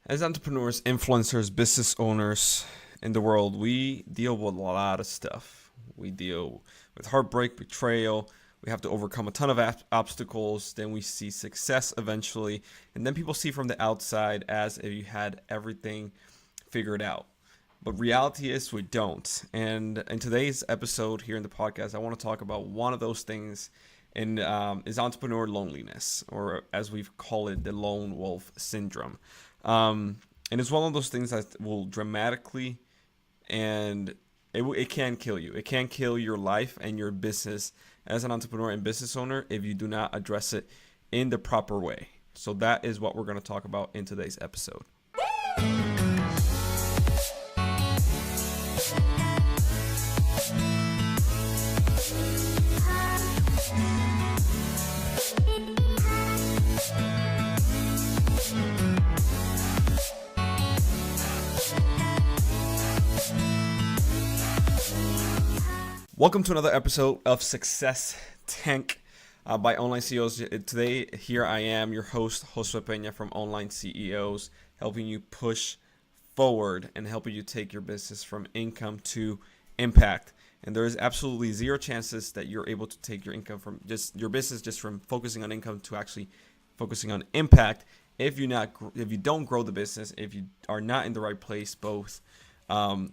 As entrepreneurs, influencers, business owners in the world, we deal with a lot of stuff. We deal with heartbreak, betrayal. We have to overcome a ton of obstacles. Then we see success eventually. And then people see from the outside as if you had everything figured out. But reality is we don't. And in today's episode here in the podcast, I want to talk about one of those things and is entrepreneur loneliness, or as we've called it, the lone wolf syndrome. And it's one of those things that will dramatically and it can kill you. It can kill your life and your business as an entrepreneur and business owner if you do not address it in the proper way. So that is what we're going to talk about in today's episode. Welcome to another episode of Success Tank by Online CEOs. Today, here I am, your host, Josue Peña from Online CEOs, helping you push forward and helping you take your business from income to impact. And there is absolutely zero chances that you're able to take your income from just your business just from focusing on income to actually focusing on impact if you don't grow the business, if you are not in the right place, both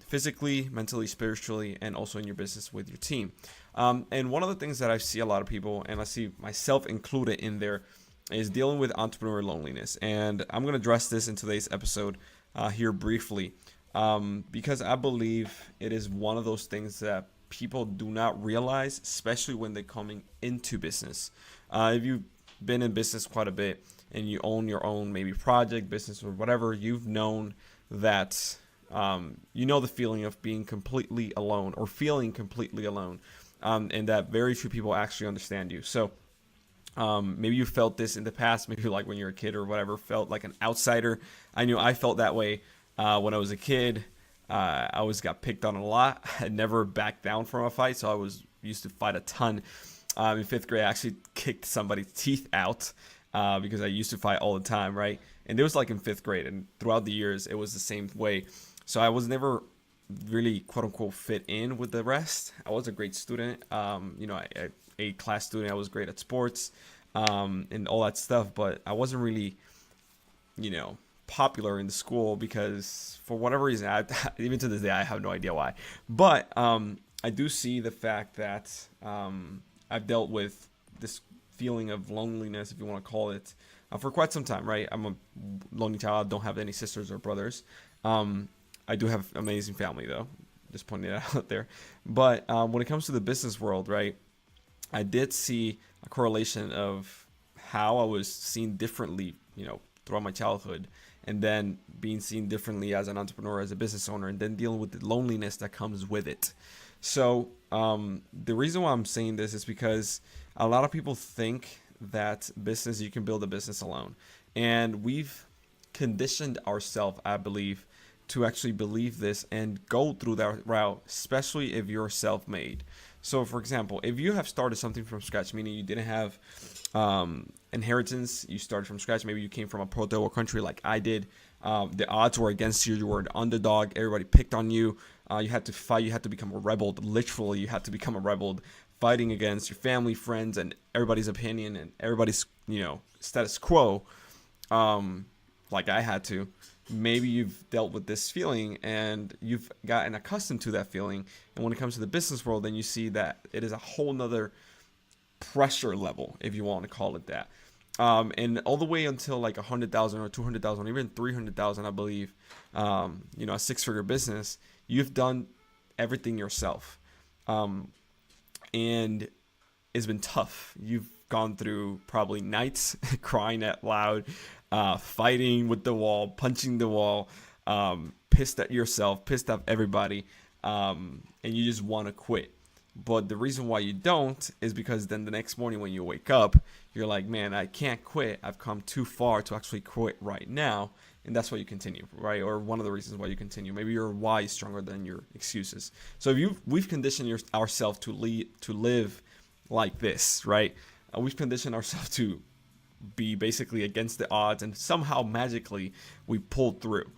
physically, mentally, spiritually, and also in your business with your team. And one of the things that I see a lot of people, and I see myself included in there, is dealing with entrepreneur loneliness. And I'm going to address this in today's episode here briefly because I believe it is one of those things that people do not realize, especially when they're coming into business. If you've been in business quite a bit and you own your own maybe project, business, or whatever, you've known that you know the feeling of being completely alone or feeling completely alone, and that very few people actually understand you. So maybe you felt this in the past, maybe like when you were a kid or whatever, felt like an outsider. I knew I felt that way when I was a kid. I always got picked on a lot. I never backed down from a fight, so I was used to fight a ton. In fifth grade, I actually kicked somebody's teeth out because I used to fight all the time, right? And it was like in fifth grade, and throughout the years, it was the same way. So I was never really, quote unquote, fit in with the rest. I was a great student, a class student. I was great at sports and all that stuff, but I wasn't really, popular in the school because for whatever reason, even to this day, I have no idea why. But I do see the fact that I've dealt with this feeling of loneliness, if you want to call it, for quite some time, right? I'm a lonely child. I don't have any sisters or brothers. I do have amazing family, though. Just pointing it out there. But when it comes to the business world, right, I did see a correlation of how I was seen differently, throughout my childhood, and then being seen differently as an entrepreneur, as a business owner, and then dealing with the loneliness that comes with it. So the reason why I'm saying this is because a lot of people think that you can build a business alone. And we've conditioned ourselves, I believe, to actually believe this and go through that route, especially if you're self-made. So, for example, if you have started something from scratch, meaning you didn't have inheritance, you started from scratch, maybe you came from a pro world country like I did, the odds were against you, you were an underdog, everybody picked on you, you had to fight, you had to become a rebel, literally you had to become a rebel, fighting against your family, friends, and everybody's opinion and everybody's, status quo, like I had to. Maybe you've dealt with this feeling and you've gotten accustomed to that feeling. And when it comes to the business world, then you see that it is a whole nother pressure level, if you want to call it that. And all the way until like 100,000 or 200,000, even 300,000, I believe, a six-figure business, you've done everything yourself. And it's been tough. You've gone through probably nights crying out loud, fighting with the wall, punching the wall, pissed at yourself, pissed at everybody, and you just want to quit. But the reason why you don't is because then the next morning when you wake up, you're like, man, I can't quit. I've come too far to actually quit right now. And that's why you continue, right? Or one of the reasons why you continue. Maybe your why is stronger than your excuses. So if we've conditioned ourselves to live like this, right? We've conditioned ourselves to be basically against the odds, and somehow magically we pulled through.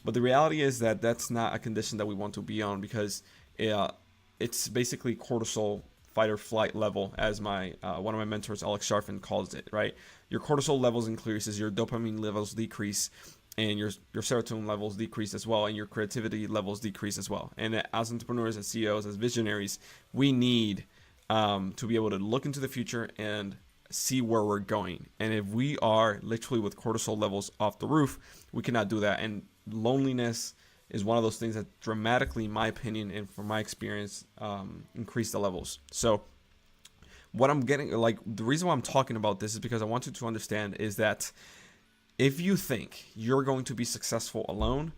But the reality is that that's not a condition that we want to be on, because it's basically cortisol fight or flight level, as my one of my mentors, Alex Sharfin, calls it, right? Your cortisol levels increases, your dopamine levels decrease, and your serotonin levels decrease as well, and your creativity levels decrease as well. And as entrepreneurs, as CEOs, as visionaries, we need to be able to look into the future and see where we're going. And if we are literally with cortisol levels off the roof, we cannot do that. And loneliness is one of those things that dramatically, in my opinion and from my experience, increase the levels. So what I'm getting, like, the reason why I'm talking about this is because I want you to understand is that if you think you're going to be successful alone,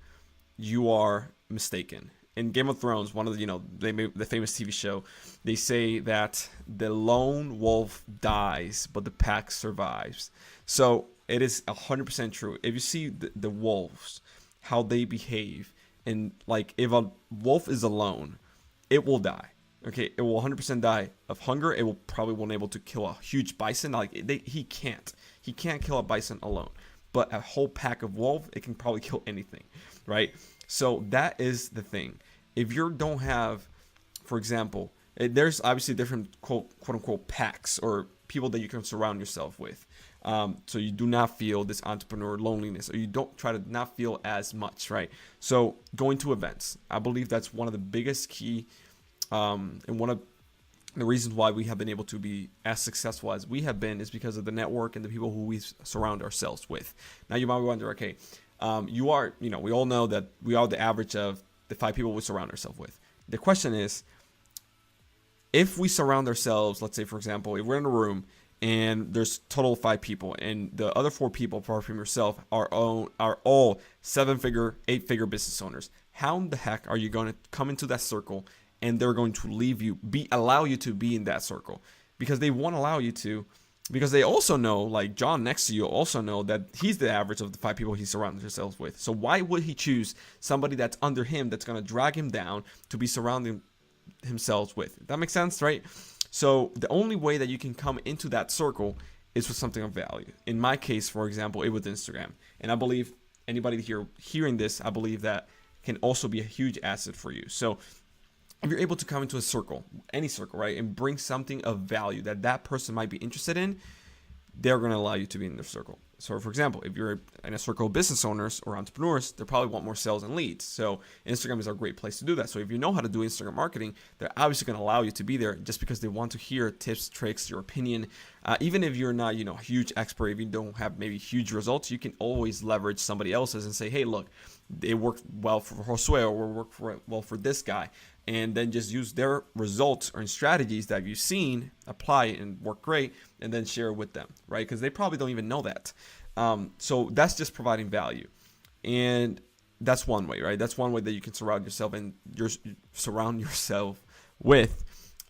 you are mistaken. In Game of Thrones, one of the famous TV show, they say that the lone wolf dies, but the pack survives. So it is 100% true. If you see the wolves, how they behave, and like if a wolf is alone, it will die. Okay, it will 100% die of hunger. It will probably won't able to kill a huge bison. He can't kill a bison alone. But a whole pack of wolves, it can probably kill anything, right? So that is the thing. If you don't have, for example, there's obviously different quote unquote packs or people that you can surround yourself with. So you do not feel this entrepreneur loneliness, or you don't try to not feel as much, right? So going to events, I believe that's one of the biggest key, and one of the reasons why we have been able to be as successful as we have been is because of the network and the people who we surround ourselves with. Now you might wonder, okay, we all know that we are the average of the 5 people we surround ourselves with. The question is, if we surround ourselves, let's say, for example, if we're in a room and there's total of 5 people, and the other 4 people, apart from yourself, are all 7-figure, 8-figure business owners, how in the heck are you going to come into that circle and they're going to leave you, allow you to be in that circle? Because they won't allow you to, because they also know, like John next to you also know that he's the average of the 5 people he surrounds himself with. So why would he choose somebody that's under him, that's going to drag him down, to be surrounding himself with? That makes sense, right? So the only way that you can come into that circle is with something of value. In my case, for example, it was Instagram. And I believe anybody here hearing this, I believe that can also be a huge asset for you. So if you're able to come into a circle, any circle, right, and bring something of value that person might be interested in, they're going to allow you to be in their circle. So, for example, if you're in a circle of business owners or entrepreneurs, they probably want more sales and leads. So Instagram is a great place to do that. So if you know how to do Instagram marketing, they're obviously going to allow you to be there just because they want to hear tips, tricks, your opinion. Even if you're not, a huge expert, if you don't have maybe huge results, you can always leverage somebody else's and say, hey, look, it worked well for Josue, or worked well for this guy. And then just use their results or strategies that you've seen, apply it and work great, and then share it with them, right? Because they probably don't even know that. So that's just providing value. And that's one way, right? That's one way that you can surround yourself with,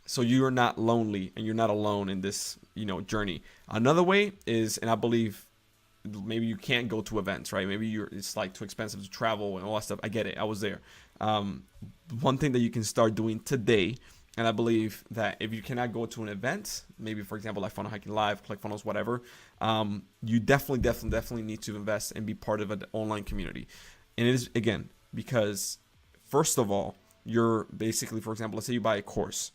so you're not lonely and you're not alone in this, journey. Another way is, and I believe maybe you can't go to events, right? Maybe it's like too expensive to travel and all that stuff. I get it. I was there. One thing that you can start doing today, and I believe that if you cannot go to an event, maybe for example like Funnel Hacking Live, ClickFunnels, whatever, you definitely need to invest and be part of an online community. And it is, again, because first of all, you're basically, for example, let's say you buy a course.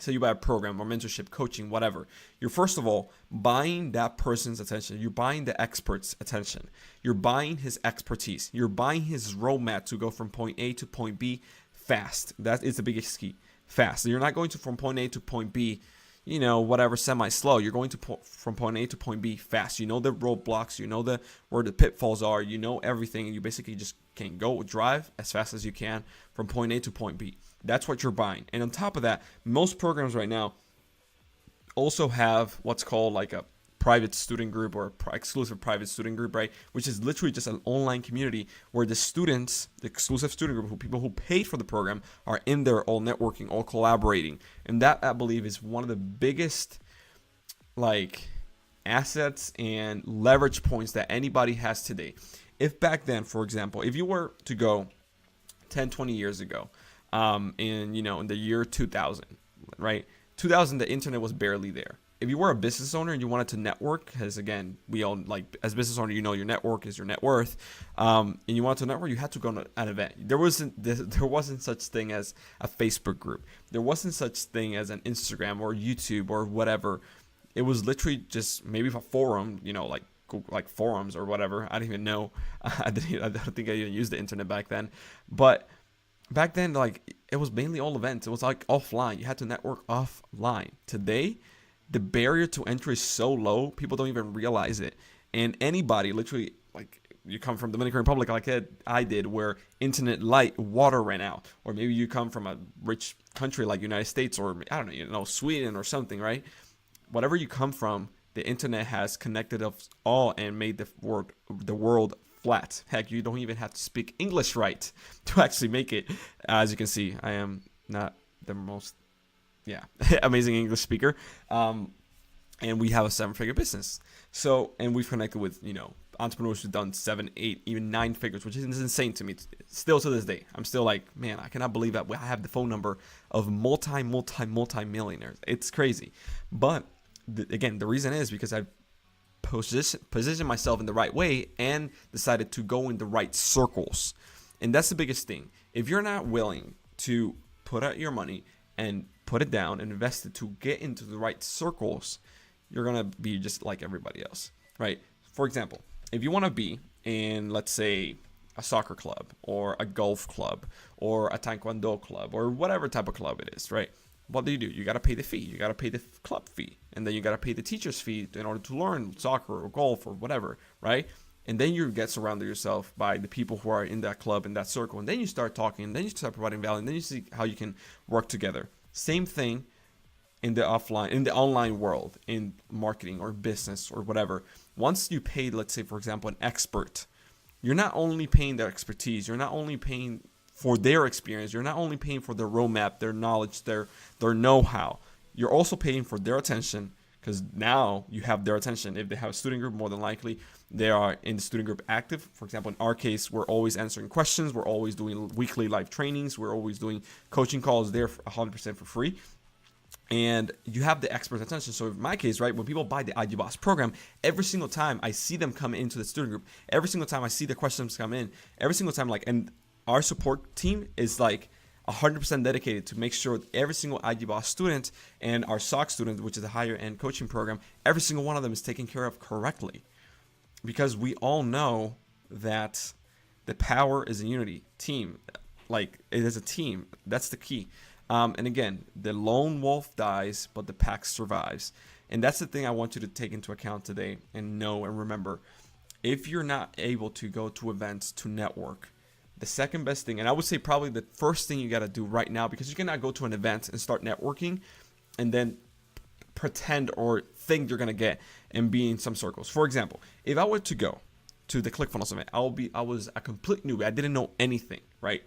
So you buy a program or mentorship, coaching, whatever. You're first of all buying that person's attention. You're buying the expert's attention. You're buying his expertise. You're buying his roadmap to go from point A to point B fast. That is the biggest key. Fast. You're not going from point A to point B, whatever, semi-slow. You're going from point A to point B fast. You know the roadblocks. You know where the pitfalls are. You know everything. And you basically just can drive as fast as you can from point A to point B. That's what you're buying. And on top of that, most programs right now also have what's called like a private student group or exclusive private student group, right? Which is literally just an online community where the students, the exclusive student group, people who paid for the program, are in there all networking, all collaborating. And that, I believe, is one of the biggest assets and leverage points that anybody has today. If back then, for example, if you were to go 10, 20 years ago, in the year 2000, right? 2000, the internet was barely there. if you were a business owner and you wanted to network, because again, we all like as business owner, your network is your net worth, and you wanted to network, you had to go to an event. There wasn't such thing as a Facebook group. There wasn't such thing as an Instagram or YouTube or whatever. It was literally just maybe a forum, like forums or whatever. I don't even know. I don't think I even used the internet back then, but back then, like, it was mainly all events. It was like offline. You had to network offline. Today, the barrier to entry is so low, people don't even realize it. And anybody, literally, like, you come from Dominican Republic, like I did, where internet, light, water ran out, or maybe you come from a rich country like United States, or I don't know, Sweden or something, right? Whatever you come from, the internet has connected us all and made the world flat. Heck, you don't even have to speak English right to actually make it. As you can see, I am not the most, amazing English speaker. And we have a 7-figure business. So, and we've connected with, entrepreneurs who've done 7, 8, even 9 figures, which is insane to me. Still to this day, I'm still like, man, I cannot believe that I have the phone number of multi millionaires. It's crazy. But again, the reason is because I've position myself in the right way and decided to go in the right circles. And that's the biggest thing. If you're not willing to put out your money and put it down and invest it to get into the right circles, you're going to be just like everybody else, right? For example, if you want to be in, let's say, a soccer club or a golf club or a taekwondo club or whatever type of club it is, right? What do? You got to pay the fee. You got to pay the club fee. And then you got to pay the teacher's fee in order to learn soccer or golf or whatever, right? And then you get surrounded yourself by the people who are in that club, in that circle. And then you start talking, and then you start providing value, and then you see how you can work together. Same thing in the online world, in marketing or business or whatever. Once you pay, let's say, for example, an expert, you're not only paying their expertise, you're not only paying for their experience, you're not only paying for their roadmap, their knowledge, their know-how, you're also paying for their attention, because now you have their attention. If they have a student group, more than likely they are in the student group active. For example, in our case, we're always answering questions, we're always doing weekly live trainings, we're always doing coaching calls there 100% for free. And you have the expert's attention. So in my case, right, when people buy the IG Boss program, every single time I see them come into the student group, every single time I see the questions come in, every single time, and our support team is 100% dedicated to make sure that every single IG Boss student and our SOC student, which is a higher end coaching program, every single one of them is taken care of correctly. Because we all know that the power is in unity. Team, it is a team. That's the key. And again, the lone wolf dies, but the pack survives. And that's the thing I want you to take into account today and know and remember. If you're not able to go to events to network, the second best thing, and I would say probably the first thing you got to do right now, because you cannot go to an event and start networking and then pretend or think you're going to get and be in some circles. For example, if I were to go to the ClickFunnels event, I was a complete newbie. I didn't know anything, right?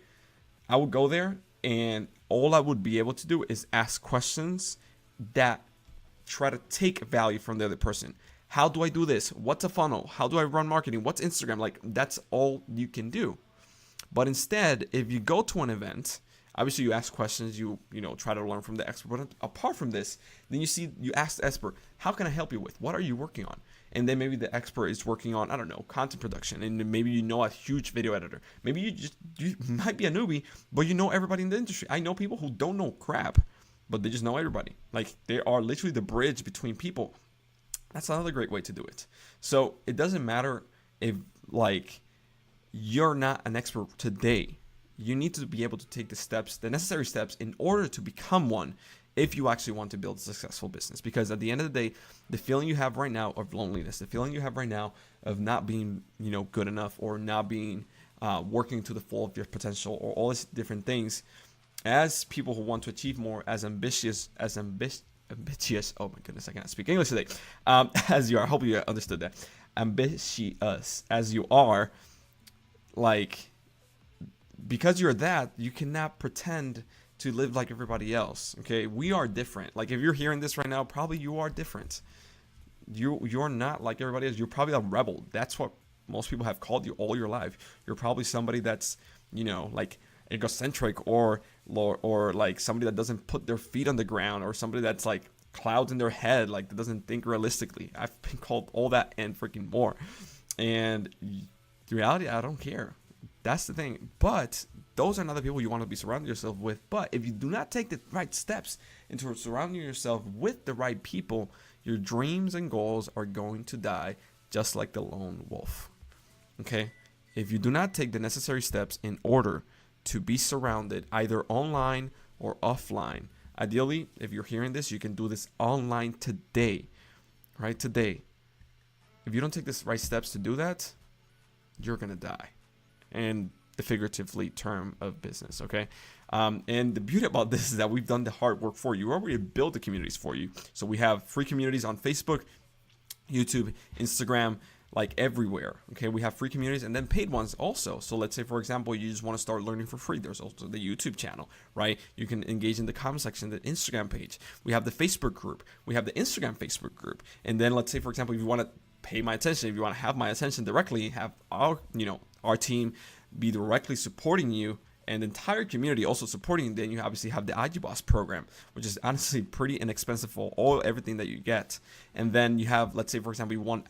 I would go there and all I would be able to do is ask questions that try to take value from the other person. How do I do this? What's a funnel? How do I run marketing? What's Instagram? That's all you can do. But instead, if you go to an event, obviously you ask questions, you try to learn from the expert. But apart from this, then you ask the expert, how can I help you with? What are you working on? And then maybe the expert is working on, I don't know, content production. And maybe a huge video editor. Maybe you might be a newbie, but you know everybody in the industry. I know people who don't know crap, but they just know everybody. They are literally the bridge between people. That's another great way to do it. So it doesn't matter if you're not an expert today. You need to be able to take the necessary steps in order to become one if you actually want to build a successful business. Because at the end of the day, the feeling you have right now of loneliness, the feeling you have right now of not being, good enough or not being working to the full of your potential or all these different things, as people who want to achieve more, as ambitious, oh my goodness, I cannot speak English today, as you are, I hope you understood that, ambitious as you are, because you're that, you cannot pretend to live like everybody else. Okay, we are different. If you're hearing this right now, probably you are different. You're not like everybody else. You're probably a rebel. That's what most people have called you all your life. You're probably somebody that's egocentric or somebody that doesn't put their feet on the ground, or somebody that's clouds in their head, like that doesn't think realistically. I've been called all that and freaking more. And the reality, I don't care. That's the thing. But those are not the people you want to be surrounding yourself with. But if you do not take the right steps into surrounding yourself with the right people, your dreams and goals are going to die just like the lone wolf. Okay? If you do not take the necessary steps in order to be surrounded either online or offline, ideally, if you're hearing this, you can do this online today, right? Today. If you don't take the right steps to do that, you're going to die. And the figuratively term of business, okay? And the beauty about this is that we've done the hard work for you. We already built the communities for you. So we have free communities on Facebook, YouTube, Instagram, like everywhere, okay? We have free communities and then paid ones also. So let's say, for example, you just want to start learning for free. There's also the YouTube channel, right? You can engage in the comment section, the Instagram page. We have the Facebook group. We have the Instagram Facebook group. And then let's say, for example, if you want to pay my attention, if you want to have my attention directly, have our team be directly supporting you and the entire community also supporting you, then you obviously have the IG Boss program, which is honestly pretty inexpensive for everything that you get. And then you have, let's say, for example, you want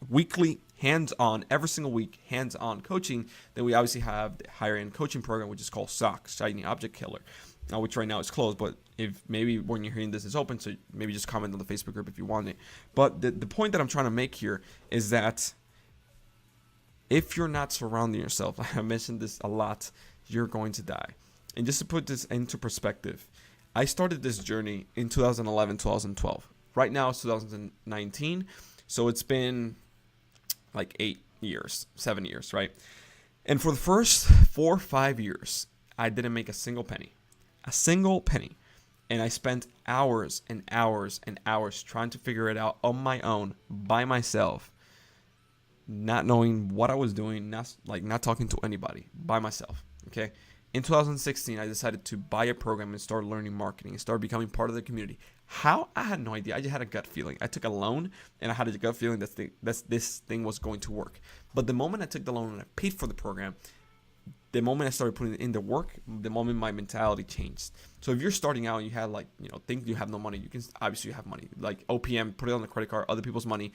weekly hands-on, every single week hands-on coaching. Then we obviously have the higher-end coaching program, which is called SOC, Shiny Object Killer, which right now is closed, but if maybe when you're hearing this is open, so maybe just comment on the Facebook group if you want it. But the point that I'm trying to make here is that if you're not surrounding yourself, I mentioned this a lot, you're going to die. And just to put this into perspective, I started this journey in 2011, 2012. Right now it's 2019, so it's been like 7 years, right? And for the first 4 or 5 years, I didn't make a single penny. And I spent hours and hours and hours trying to figure it out on my own, by myself, not knowing what I was doing, not talking to anybody, by myself, okay? In 2016, I decided to buy a program and start learning marketing and start becoming part of the community. How? I had no idea. I just had a gut feeling. I took a loan and I had a gut feeling that this thing was going to work. But the moment I took the loan and I paid for the program, the moment I started putting in the work, the moment my mentality changed. So if you're starting out and you had think you have no money, you can obviously have money. Like OPM, put it on the credit card, other people's money.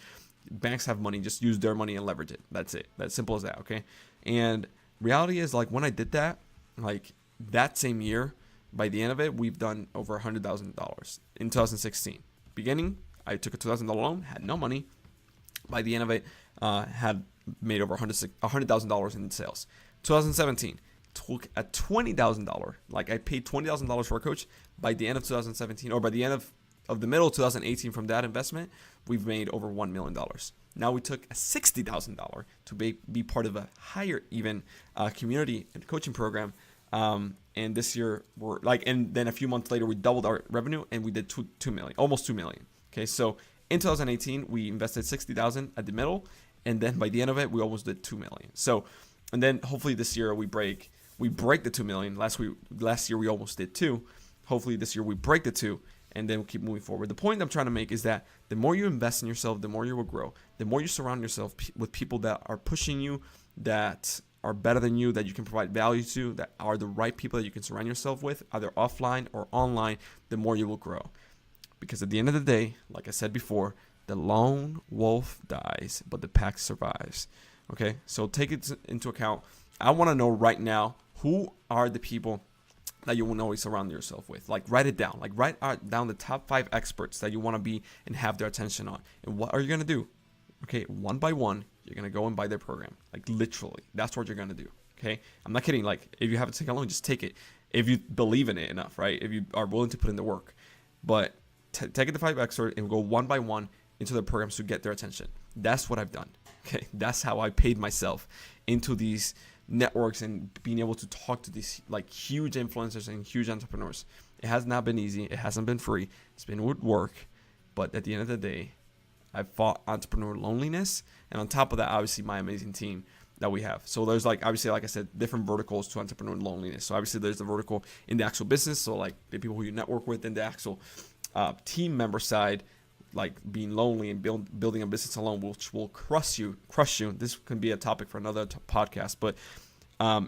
Banks have money, just use their money and leverage it. That's it. That's simple as that, okay? And reality is, like, when I did that, like that same year, by the end of it, we've done over $100,000 in 2016. Beginning, I took a $2,000 loan, had no money. By the end of it, had made over $100,000 in sales. 2017, took a $20,000. Like I paid $20,000 for a coach. By the end of 2017, or by the end of the middle of 2018, from that investment, we've made over $1 million. Now we took a $60,000 to be part of a higher even community and coaching program. And this year and then a few months later, we doubled our revenue and we did 2 million, almost 2 million. Okay. So in 2018, we invested 60,000 at the middle. And then by the end of it, we almost did 2 million. So, and then hopefully this year we break the 2 million. Last year we almost did 2. Hopefully this year we break the 2, and then we'll keep moving forward. The point I'm trying to make is that the more you invest in yourself, the more you will grow. The more you surround yourself with people that are pushing you, that are better than you, that you can provide value to, that are the right people that you can surround yourself with, either offline or online, the more you will grow. Because at the end of the day, like I said before, the lone wolf dies, but the pack survives. Okay, so take it into account. I want to know right now, who are the people that you will always surround yourself with? Like, write it down. Like, write down the top 5 experts that you want to be and have their attention on. And what are you going to do? Okay, one by one, you're going to go and buy their program. Like, literally, that's what you're going to do. Okay, I'm not kidding. Like, if you have to take a loan, just take it. If you believe in it enough, right? If you are willing to put in the work. But take it to 5 experts and go one by one into the programs to get their attention. That's what I've done. Okay, that's how I paid myself into these networks and being able to talk to these like huge influencers and huge entrepreneurs. It has not been easy. It hasn't been free. It's been work. But at the end of the day, I've fought entrepreneur loneliness. And on top of that, obviously my amazing team that we have. So there's obviously, like I said, different verticals to entrepreneur loneliness. So obviously there's the vertical in the actual business. So like the people who you network with, and the actual team member side, like being lonely and building a business alone, which will crush you. This can be a topic for another podcast. But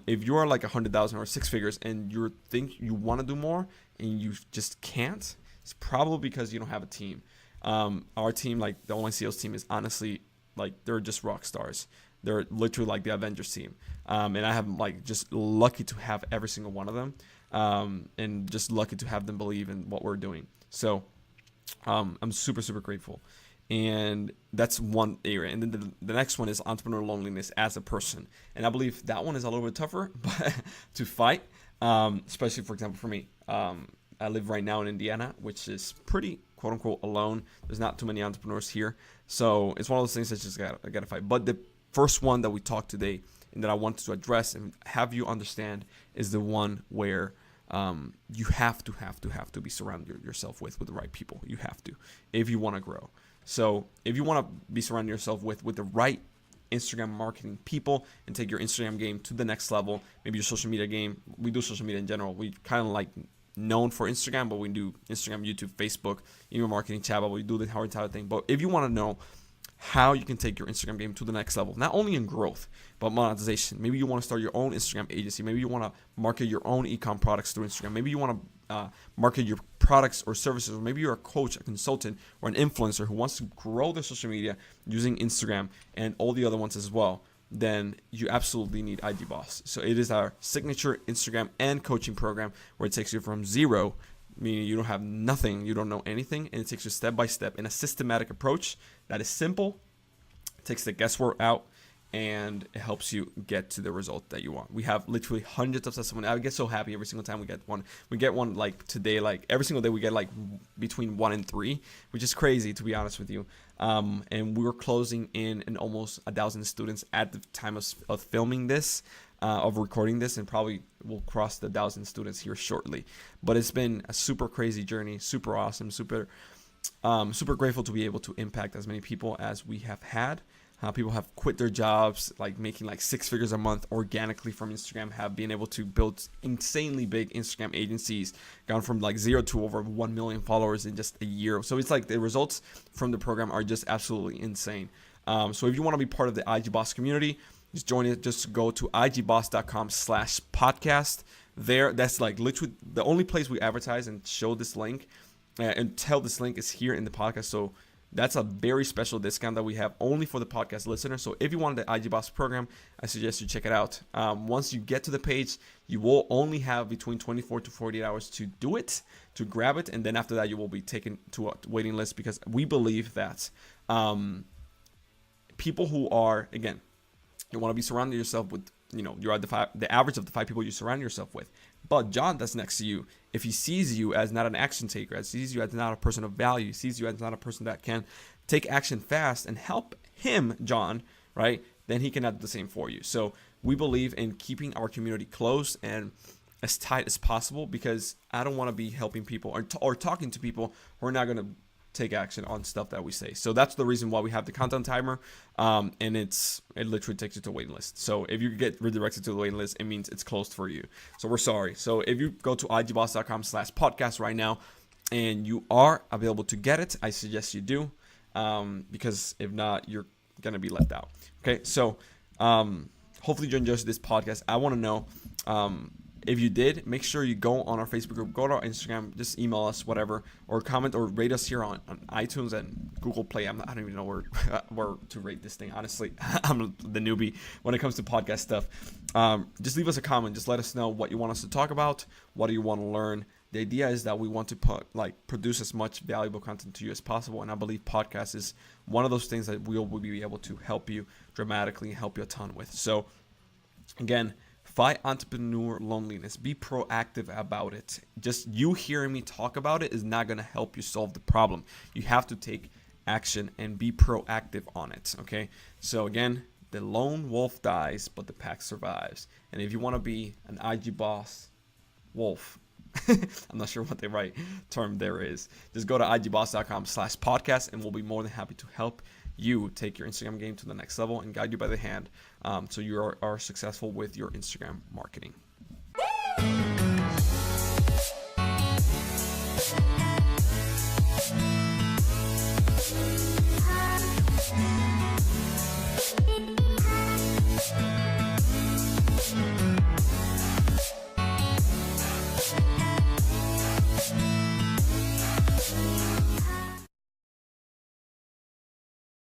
if you are like 100,000 or 6 figures and you think you want to do more and you just can't, it's probably because you don't have a team. Our team, like the online sales team, is honestly like they're just rock stars. They're literally like the Avengers team. And I have like just lucky to have every single one of them, and just lucky to have them believe in what we're doing. So I'm super, super grateful. And that's one area. And then the next one is entrepreneur loneliness as a person. And I believe that one is a little bit tougher to fight, especially, for example, for me. I live right now in Indiana, which is pretty, quote unquote, alone. There's not too many entrepreneurs here. So it's one of those things that just gotta fight. But the first one that we talked today and that I wanted to address and have you understand is the one where you have to be surrounded yourself with the right people. You have to, if you want to grow. So if you want to be surrounding yourself with the right Instagram marketing people and take your Instagram game to the next level, maybe your social media game. We do social media in general. We kind of like known for Instagram, but we do Instagram, YouTube, Facebook, email marketing, chat, but we do the entire thing. But if you want to know how you can take your Instagram game to the next level, not only in growth, but monetization. Maybe you want to start your own Instagram agency. Maybe you want to market your own e-com products through Instagram. Maybe you want to market your products or services. Or maybe you're a coach, a consultant, or an influencer who wants to grow their social media using Instagram and all the other ones as well. Then you absolutely need IG Boss. So it is our signature Instagram and coaching program where it takes you from zero, meaning you don't have nothing, you don't know anything, and it takes you step by step in a systematic approach that is simple, takes the guesswork out, and it helps you get to the result that you want. We have literally hundreds of testimonies. I get so happy every single time we get one. We get one like today, like every single day we get like between 1 and 3, which is crazy to be honest with you. And we were closing in almost 1,000 students at the time of filming this, of recording this, and probably will cross the 1,000 students here shortly. But it's been a super crazy journey, super awesome, super grateful to be able to impact as many people as we have had. People have quit their jobs, like making like 6 figures a month organically from Instagram, have been able to build insanely big Instagram agencies, gone from like 0 to over 1 million followers in just a year. So it's like the results from the program are just absolutely insane. So if you want to be part of the IG Boss community, just join it. Just go to igboss.com/podcast. There, that's like literally the only place we advertise and show this link and tell this link is here in the podcast. So that's a very special discount that we have only for the podcast listeners. So if you want the IG Boss program, I suggest you check it out. Once you get to the page, you will only have between 24 to 48 hours to do it, to grab it. And then after that, you will be taken to a waiting list, because we believe that people who are, again, you want to be surrounding yourself with, you're at the average of the 5 people you surround yourself with. But John that's next to you, if he sees you as not an action taker, as sees you as not a person of value, sees you as not a person that can take action fast and help him, John, right, then he can do the same for you. So we believe in keeping our community close and as tight as possible, because I don't want to be helping people or talking to people who are not going to take action on stuff that we say. So that's the reason why we have the content timer, and it literally takes you to a waiting list. So if you get redirected to the waiting list, it means it's closed for you. So we're sorry. So if you go to igboss.com/podcast right now and you are available to get it, I suggest you do, because if not, you're gonna be left out. Okay, so hopefully you enjoyed this podcast. I want to know, if you did, make sure you go on our Facebook group, go to our Instagram, just email us, whatever, or comment or rate us here on iTunes and Google Play. I don't even know where to rate this thing. Honestly, I'm the newbie when it comes to podcast stuff. Just leave us a comment. Just let us know what you want us to talk about. What do you want to learn? The idea is that we want to produce as much valuable content to you as possible. And I believe podcast is one of those things that we will be able to help you dramatically, help you a ton with. So again, fight entrepreneur loneliness. Be proactive about it. Just you hearing me talk about it is not going to help you solve the problem. You have to take action and be proactive on it. Okay. So again, the lone wolf dies, but the pack survives. And if you want to be an IG Boss wolf, I'm not sure what the right term there is, just go to igboss.com/podcast and we'll be more than happy to help you take your Instagram game to the next level and guide you by the hand, so you are successful with your Instagram marketing.